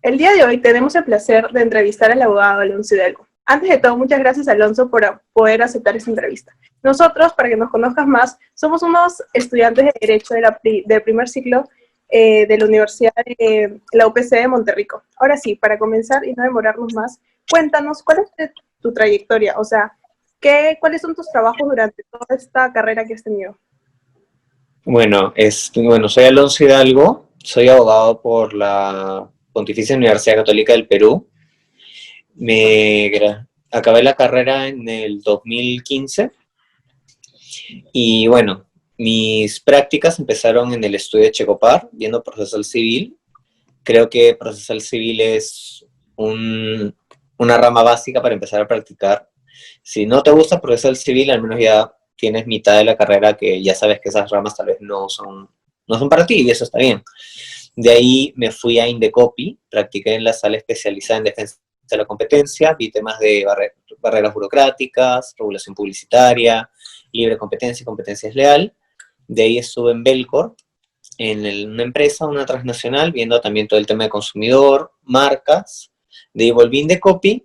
El día de hoy tenemos el placer de entrevistar al abogado Alonso Hidalgo. Antes de todo, muchas gracias, Alonso, por poder aceptar esta entrevista. Nosotros, para que nos conozcas más, somos unos estudiantes de Derecho del primer ciclo de la Universidad de la UPC de Monterrico. Ahora sí, para comenzar y no demorarnos más, cuéntanos cuál es tu trayectoria, o sea, cuáles son tus trabajos durante toda esta carrera que has tenido. Bueno, soy Alonso Hidalgo, soy abogado por la Pontificia Universidad Católica del Perú. Acabé la carrera en el 2015 y bueno, mis prácticas empezaron en el estudio de Checopar, viendo procesal civil. Creo que procesal civil es una rama básica para empezar a practicar. Si no te gusta procesal civil, al menos ya tienes mitad de la carrera que ya sabes que esas ramas tal vez no son para ti, y eso está bien. De ahí me fui a Indecopi, practiqué en la sala especializada en defensa de la competencia, vi temas de barreras burocráticas, regulación publicitaria, libre competencia y competencia desleal. De ahí estuve en Belcorp, en una empresa, una transnacional, viendo también todo el tema de consumidor, marcas. De ahí volví a Indecopi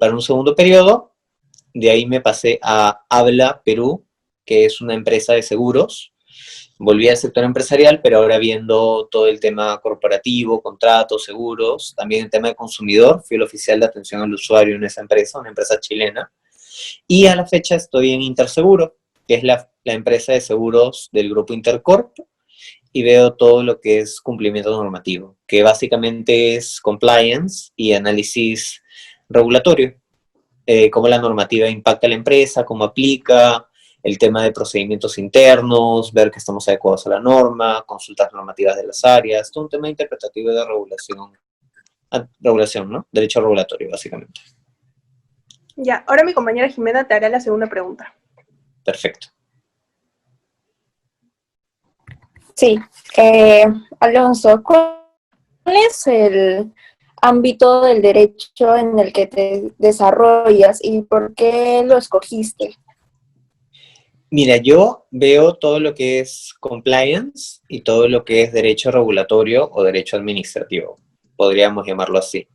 para un segundo periodo. De ahí me pasé a Habla Perú, que es una empresa de seguros. Volví al sector empresarial, pero ahora viendo todo el tema corporativo, contratos, seguros, también el tema de consumidor. Fui el oficial de atención al usuario en esa empresa, una empresa chilena. Y a la fecha estoy en Interseguro, que es la empresa de seguros del grupo Intercorp, y veo todo lo que es cumplimiento normativo, que básicamente es compliance y análisis regulatorio. Cómo la normativa impacta a la empresa, cómo aplica, el tema de procedimientos internos, ver que estamos adecuados a la norma, consultas normativas de las áreas, todo un tema interpretativo de regulación, ¿no? Derecho regulatorio, básicamente. Ya, ahora mi compañera Jimena te hará la segunda pregunta. Perfecto. Sí, Alonso, ¿cuál es el ámbito del derecho en el que te desarrollas y por qué lo escogiste? Mira, yo veo todo lo que es compliance y todo lo que es derecho regulatorio o derecho administrativo, podríamos llamarlo así.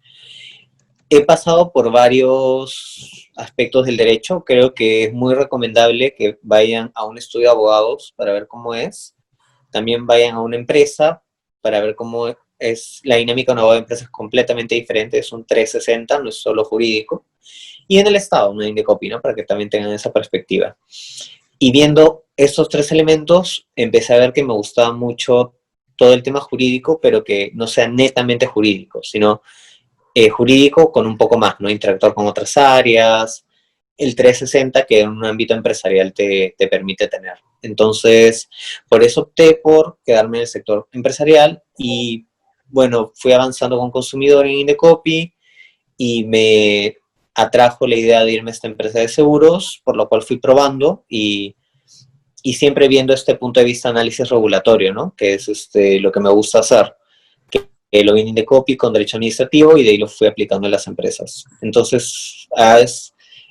He pasado por varios aspectos del derecho, creo que es muy recomendable que vayan a un estudio de abogados para ver cómo es, también vayan a una empresa para ver cómo es la dinámica de una abogado de empresa, es completamente diferente, es un 360, no es solo jurídico, y en el Estado, una Indecopi, ¿no? Para que también tengan esa perspectiva. Y viendo estos tres elementos, empecé a ver que me gustaba mucho todo el tema jurídico, pero que no sea netamente jurídico, sino jurídico con un poco más, ¿no? Interactuar con otras áreas, el 360 que en un ámbito empresarial te permite tener. Entonces, por eso opté por quedarme en el sector empresarial y, bueno, fui avanzando con consumidor en Indecopi y me atrajo la idea de irme a esta empresa de seguros, por lo cual fui probando y siempre viendo este punto de vista de análisis regulatorio, ¿no? Que es lo que me gusta hacer. Que lo vi en Indecopi con derecho administrativo y de ahí lo fui aplicando en las empresas. Entonces,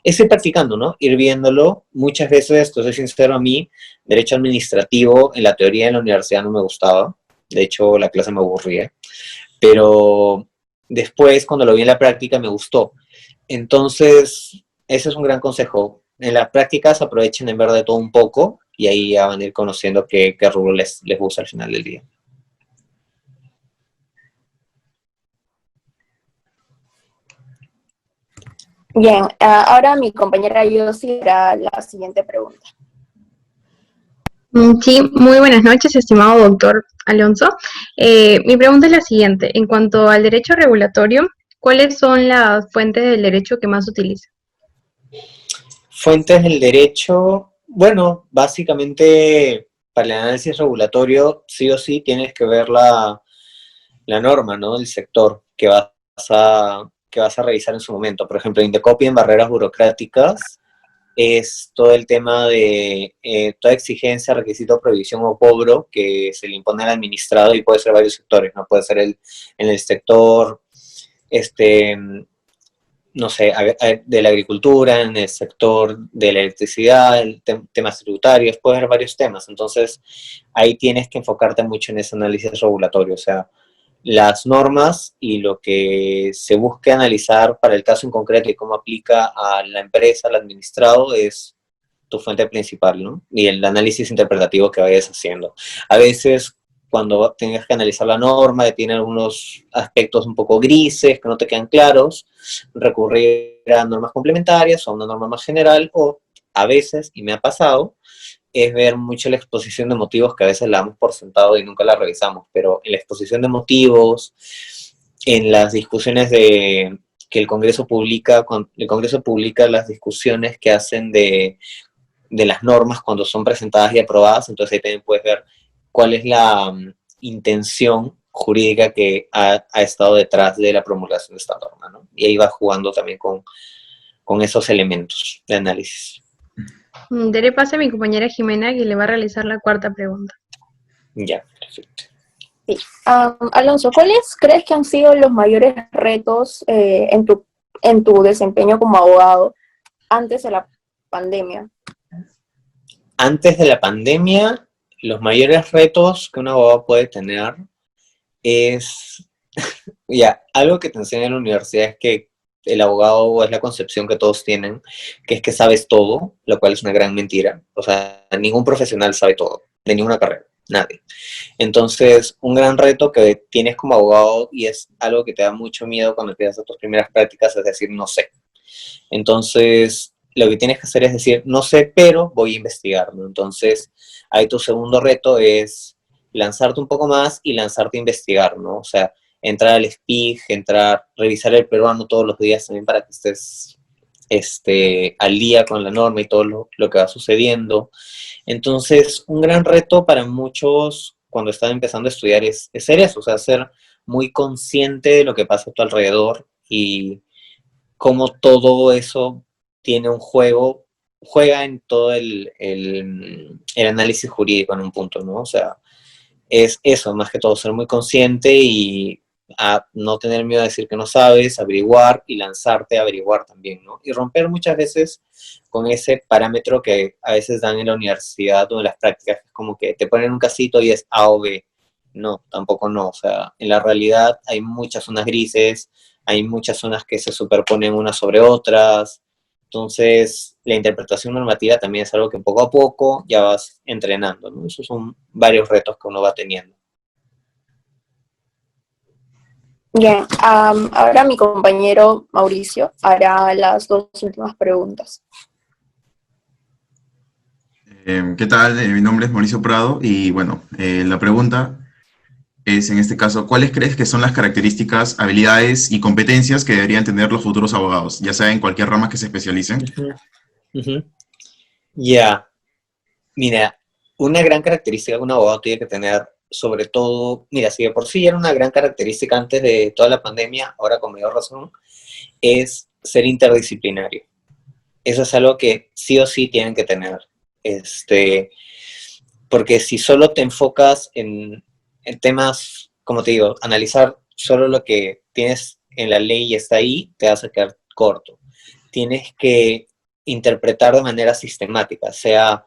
es ir practicando, ¿no? Ir viéndolo. Muchas veces, esto soy sincero, a mí, derecho administrativo en la teoría en la universidad no me gustaba. De hecho, la clase me aburría. Pero después, cuando lo vi en la práctica, me gustó. Entonces, ese es un gran consejo. En las prácticas aprovechen en ver de todo un poco y ahí ya van a ir conociendo qué rubro les gusta al final del día. Bien, ahora mi compañera Yossi hará la siguiente pregunta. Sí, muy buenas noches, estimado doctor Alonso. Mi pregunta es la siguiente. En cuanto al derecho regulatorio, ¿cuáles son las fuentes del derecho que más utiliza? Fuentes del derecho, bueno, básicamente para el análisis regulatorio, sí o sí tienes que ver la norma, ¿no? Del sector que vas a revisar en su momento. Por ejemplo, Indecopi en barreras burocráticas es todo el tema de toda exigencia, requisito, prohibición o cobro que se le impone al administrado y puede ser varios sectores, ¿no? Puede ser en el sector, no sé, de la agricultura, en el sector de la electricidad, temas tributarios, puede haber varios temas. Entonces, ahí tienes que enfocarte mucho en ese análisis regulatorio, o sea, las normas y lo que se busque analizar para el caso en concreto y cómo aplica a la empresa, al administrado, es tu fuente principal, ¿no? Y el análisis interpretativo que vayas haciendo. A veces, cuando tengas que analizar la norma, tiene algunos aspectos un poco grises que no te quedan claros, recurrir a normas complementarias o a una norma más general, o a veces, y me ha pasado, es ver mucho la exposición de motivos que a veces la damos por sentado y nunca la revisamos, pero en la exposición de motivos, en las discusiones de que el Congreso publica, cuando el Congreso publica las discusiones que hacen de las normas cuando son presentadas y aprobadas, entonces ahí también puedes ver cuál es la intención jurídica que ha estado detrás de la promulgación de esta norma, ¿no? Y ahí va jugando también con esos elementos de análisis. Daré pase a mi compañera Jimena, que le va a realizar la cuarta pregunta. Ya, perfecto. Sí. Alonso, ¿cuáles crees que han sido los mayores retos en tu desempeño como abogado antes de la pandemia? Antes de la pandemia, los mayores retos que un abogado puede tener es, ya, algo que te enseña en la universidad es que el abogado es la concepción que todos tienen, que es que sabes todo, lo cual es una gran mentira. O sea, ningún profesional sabe todo, de ninguna carrera, nadie. Entonces, un gran reto que tienes como abogado, y es algo que te da mucho miedo cuando empiezas a tus primeras prácticas, es decir, no sé. Entonces, lo que tienes que hacer es decir, no sé, pero voy a investigar, ¿no? Entonces, ahí tu segundo reto es lanzarte un poco más y lanzarte a investigar, ¿no? O sea, entrar al SPIG, revisar el peruano todos los días también para que estés al día con la norma y todo lo que va sucediendo. Entonces, un gran reto para muchos cuando están empezando a estudiar es ser eso, o sea, ser muy consciente de lo que pasa a tu alrededor y cómo todo eso tiene un juega en todo el análisis jurídico en un punto, ¿no? O sea, es eso, más que todo, ser muy consciente y a no tener miedo a decir que no sabes, averiguar y lanzarte a averiguar también, ¿no? Y romper muchas veces con ese parámetro que a veces dan en la universidad o en las prácticas, que es como que te ponen un casito y es A o B. No, tampoco no. O sea, en la realidad hay muchas zonas grises, hay muchas zonas que se superponen unas sobre otras. Entonces, la interpretación normativa también es algo que poco a poco ya vas entrenando, ¿no? Esos son varios retos que uno va teniendo. Bien, ahora mi compañero Mauricio hará las dos últimas preguntas. ¿Qué tal? Mi nombre es Mauricio Prado y bueno, la pregunta es en este caso, ¿cuáles crees que son las características, habilidades y competencias que deberían tener los futuros abogados, ya sea en cualquier rama que se especialicen? Ya, mira, una gran característica que un abogado tiene que tener, sobre todo, mira, si de por sí era una gran característica antes de toda la pandemia, ahora con mayor razón, es ser interdisciplinario. Eso es algo que sí o sí tienen que tener. Porque si solo te enfocas en temas, como te digo, analizar solo lo que tienes en la ley y está ahí, te vas a quedar corto. Tienes que interpretar de manera sistemática, sea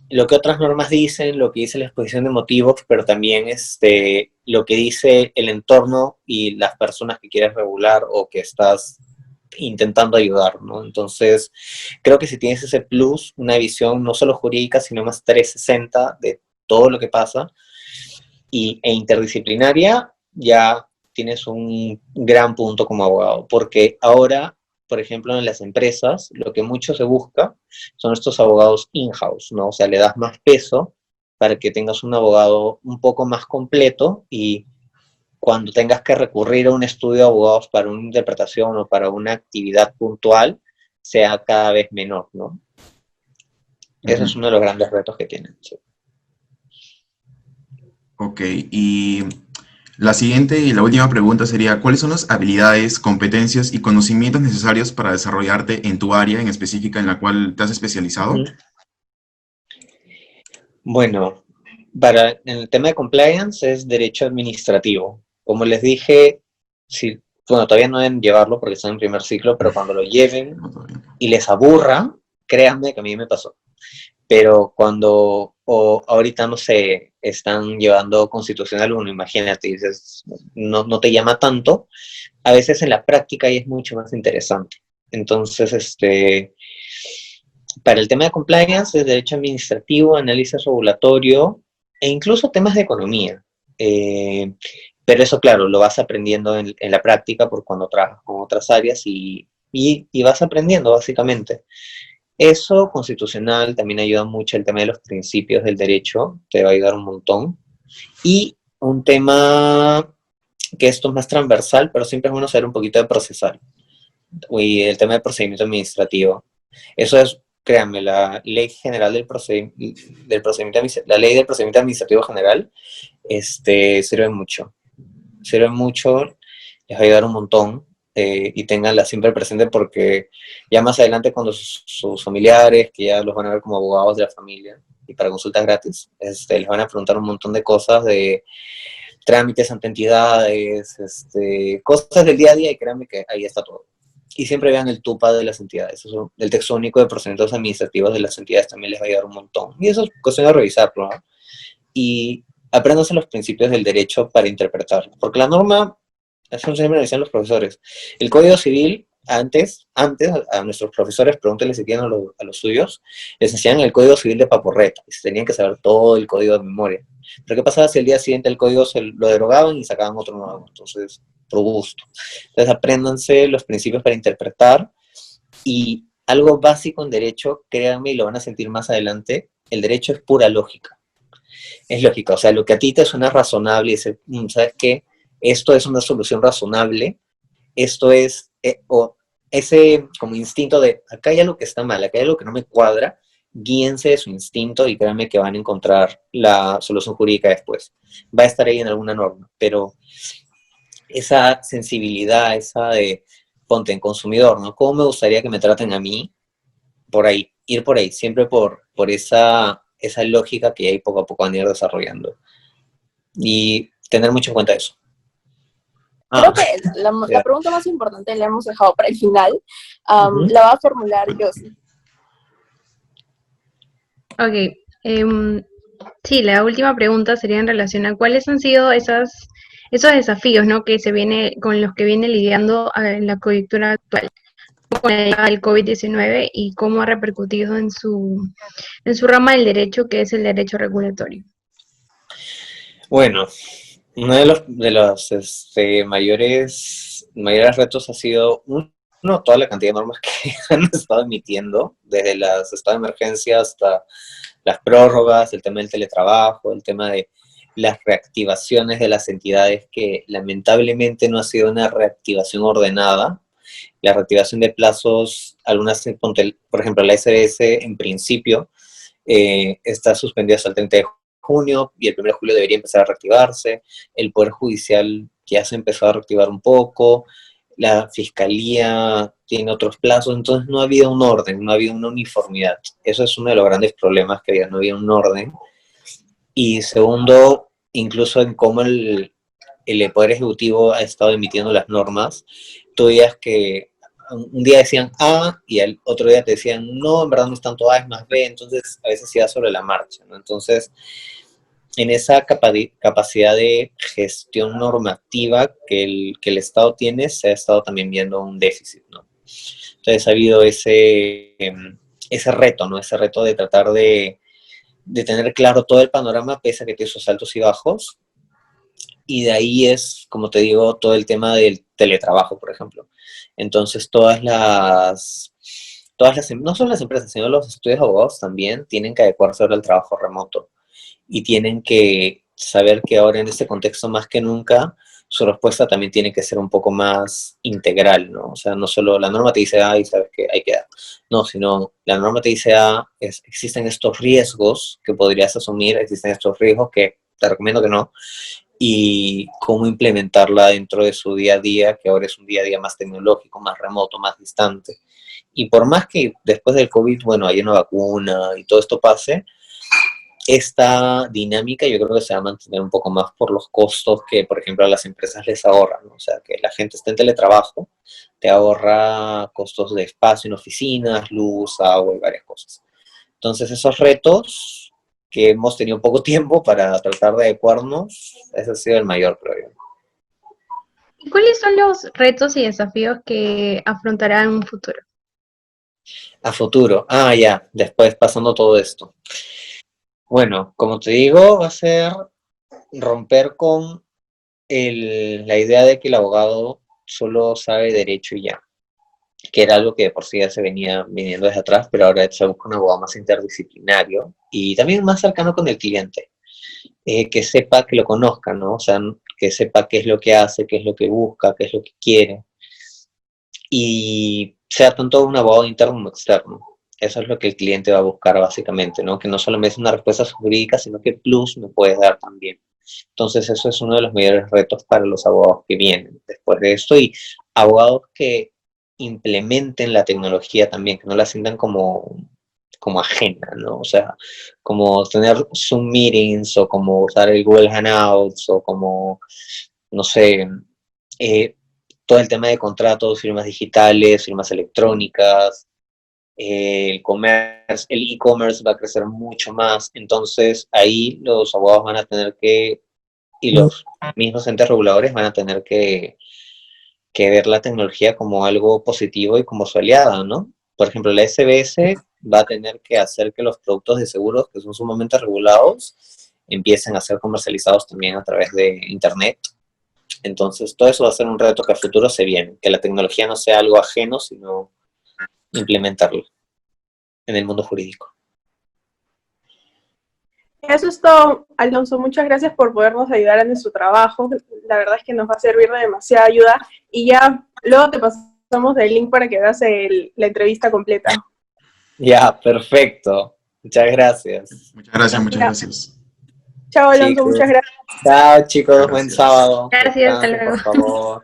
lo que otras normas dicen, lo que dice la exposición de motivos, pero también lo que dice el entorno y las personas que quieres regular o que estás intentando ayudar, ¿no? Entonces, creo que si tienes ese plus, una visión no solo jurídica, sino más 360 de todo lo que pasa e interdisciplinaria, ya tienes un gran punto como abogado, porque ahora, por ejemplo, en las empresas, lo que mucho se busca son estos abogados in-house, ¿no? O sea, le das más peso para que tengas un abogado un poco más completo y cuando tengas que recurrir a un estudio de abogados para una interpretación o para una actividad puntual, sea cada vez menor, ¿no? Ese es uno de los grandes retos que tienen. Sí. Ok, y la siguiente y la última pregunta sería, ¿cuáles son las habilidades, competencias y conocimientos necesarios para desarrollarte en tu área en específica en la cual te has especializado? Bueno, en el tema de compliance es derecho administrativo. Como les dije, todavía no deben llevarlo porque están en primer ciclo, pero cuando lo lleven y les aburra, créanme que a mí me pasó. Pero cuando o ahorita, no sé, están llevando Constitucional 1, imagínate, dices, no te llama tanto, a veces en la práctica ahí es mucho más interesante. Entonces, para el tema de compliance, es derecho administrativo, análisis regulatorio e incluso temas de economía. Pero eso, claro, lo vas aprendiendo en la práctica por cuando trabajas con otras áreas y vas aprendiendo, básicamente. Eso, constitucional, también ayuda mucho el tema de los principios del derecho, te va a ayudar un montón. Y un tema que esto es más transversal, pero siempre es bueno saber un poquito de procesal. Y el tema del procedimiento administrativo. Eso es, créanme, la ley general la ley del procedimiento administrativo general, sirve mucho. Sirve mucho, les va a ayudar un montón. Y tenganla siempre presente porque ya más adelante cuando sus familiares, que ya los van a ver como abogados de la familia y para consultas gratis, les van a preguntar un montón de cosas de trámites ante entidades, cosas del día a día y créanme que ahí está todo. Y siempre vean el TUPA de las entidades, eso, el texto único de procedimientos administrativos de las entidades también les va a ayudar un montón. Y eso es cuestión de revisarlo, ¿no? Y apréndanse los principios del derecho para interpretarlo, porque la norma, eso siempre me decían los profesores, el Código Civil, antes a nuestros profesores, pregúntenles si tienen a los suyos, les enseñaban el Código Civil de paporreta, y se tenían que saber todo el código de memoria. Pero ¿qué pasaba si el día siguiente el código lo derogaban y sacaban otro nuevo? Entonces, por gusto. Entonces, apréndanse los principios para interpretar, y algo básico en derecho, créanme, y lo van a sentir más adelante, el derecho es pura lógica. Es lógica, o sea, lo que a ti te suena razonable y dices, ¿sabes qué? Esto es una solución razonable, esto es, o ese como instinto de, acá hay algo que está mal, acá hay algo que no me cuadra, guíense de su instinto y créanme que van a encontrar la solución jurídica después. Va a estar ahí en alguna norma, pero esa sensibilidad, esa de, ponte en consumidor, ¿no? ¿Cómo me gustaría que me traten a mí? Por ahí, ir por ahí, siempre por esa lógica que ahí poco a poco van a ir desarrollando. Y tener mucho en cuenta eso. Creo que la pregunta más importante la hemos dejado para el final. La va a formular Josie. Ok. Sí, la última pregunta sería en relación a cuáles han sido esos desafíos, ¿no? Con los que viene lidiando en la coyuntura actual con el COVID-19 y cómo ha repercutido en su rama del derecho, que es el derecho regulatorio. Bueno, uno de los mayores retos ha sido, toda la cantidad de normas que han estado emitiendo, desde las estados de emergencia hasta las prórrogas, el tema del teletrabajo, el tema de las reactivaciones de las entidades, que lamentablemente no ha sido una reactivación ordenada. La reactivación de plazos, por ejemplo, la SBS en principio está suspendida hasta el 30 de junio y el 1 de julio debería empezar a reactivarse. El Poder Judicial ya se empezó a reactivar un poco. La Fiscalía tiene otros plazos, entonces no ha habido un orden, no ha habido una uniformidad. Eso es uno de los grandes problemas que había, no había un orden. Y segundo, incluso en cómo el Poder Ejecutivo ha estado emitiendo las normas, tú veías que un día decían A y el otro día te decían no, en verdad no es tanto A, es más B, entonces a veces se da sobre la marcha, ¿no? Entonces, en esa capacidad de gestión normativa que el Estado tiene, se ha estado también viendo un déficit, ¿no? Entonces ha habido ese reto, ¿no? Ese reto de tratar de tener claro todo el panorama, pese a que tiene sus altos y bajos. Y de ahí es, como te digo, todo el tema del teletrabajo, por ejemplo. Entonces, no solo las empresas, sino los estudios de abogados también tienen que adecuarse ahora al trabajo remoto. Y tienen que saber que ahora en este contexto más que nunca, su respuesta también tiene que ser un poco más integral, ¿no? O sea, no solo la norma te dice A y sabes que hay que dar. No, sino la norma te dice A, existen estos riesgos que podrías asumir, existen estos riesgos que te recomiendo que no, y cómo implementarla dentro de su día a día, que ahora es un día a día más tecnológico, más remoto, más distante. Y por más que después del COVID, bueno, haya una vacuna y todo esto pase, esta dinámica yo creo que se va a mantener un poco más por los costos que, por ejemplo, a las empresas les ahorran, ¿no? O sea, que la gente esté en teletrabajo, te ahorra costos de espacio en oficinas, luz, agua y varias cosas. Entonces, esos retos que hemos tenido poco tiempo para tratar de adecuarnos, ese ha sido el mayor problema. ¿Y cuáles son los retos y desafíos que afrontará en un futuro? A futuro, ya, después pasando todo esto. Bueno, como te digo, va a ser romper con la idea de que el abogado solo sabe derecho y ya, que era algo que de por sí ya se venía viniendo desde atrás, pero ahora se busca un abogado más interdisciplinario y también más cercano con el cliente, que sepa, que lo conozca, ¿no? O sea, que sepa qué es lo que hace, qué es lo que busca, qué es lo que quiere, y sea tanto un abogado interno como externo. Eso es lo que el cliente va a buscar básicamente, ¿no? Que no solo me des una respuesta jurídica, sino que plus me puedes dar también. Entonces eso es uno de los mayores retos para los abogados que vienen después de esto, y abogados que implementen la tecnología también, que no la sientan como ajena, ¿no? O sea, como tener Zoom meetings o como usar el Google Hangouts o como, no sé, eh, todo el tema de contratos, firmas digitales, firmas electrónicas, el e-commerce va a crecer mucho más, entonces ahí los abogados van a tener que, y los mismos entes reguladores van a tener que ver la tecnología como algo positivo y como su aliada, ¿no? Por ejemplo, la SBS va a tener que hacer que los productos de seguros que son sumamente regulados empiecen a ser comercializados también a través de Internet. Entonces, todo eso va a ser un reto que a futuro se viene, que la tecnología no sea algo ajeno, sino implementarlo en el mundo jurídico. Eso es todo, Alonso. Muchas gracias por podernos ayudar en nuestro trabajo. La verdad es que nos va a servir de demasiada ayuda. Y ya luego te pasamos el link para que veas la entrevista completa. Ya, perfecto. Muchas gracias. Muchas gracias, muchas gracias. Chao, Alonso. Chicos. Muchas gracias. Chao, chicos. Buen Gracias. sábado. Gracias, hasta Descansen, luego. por favor.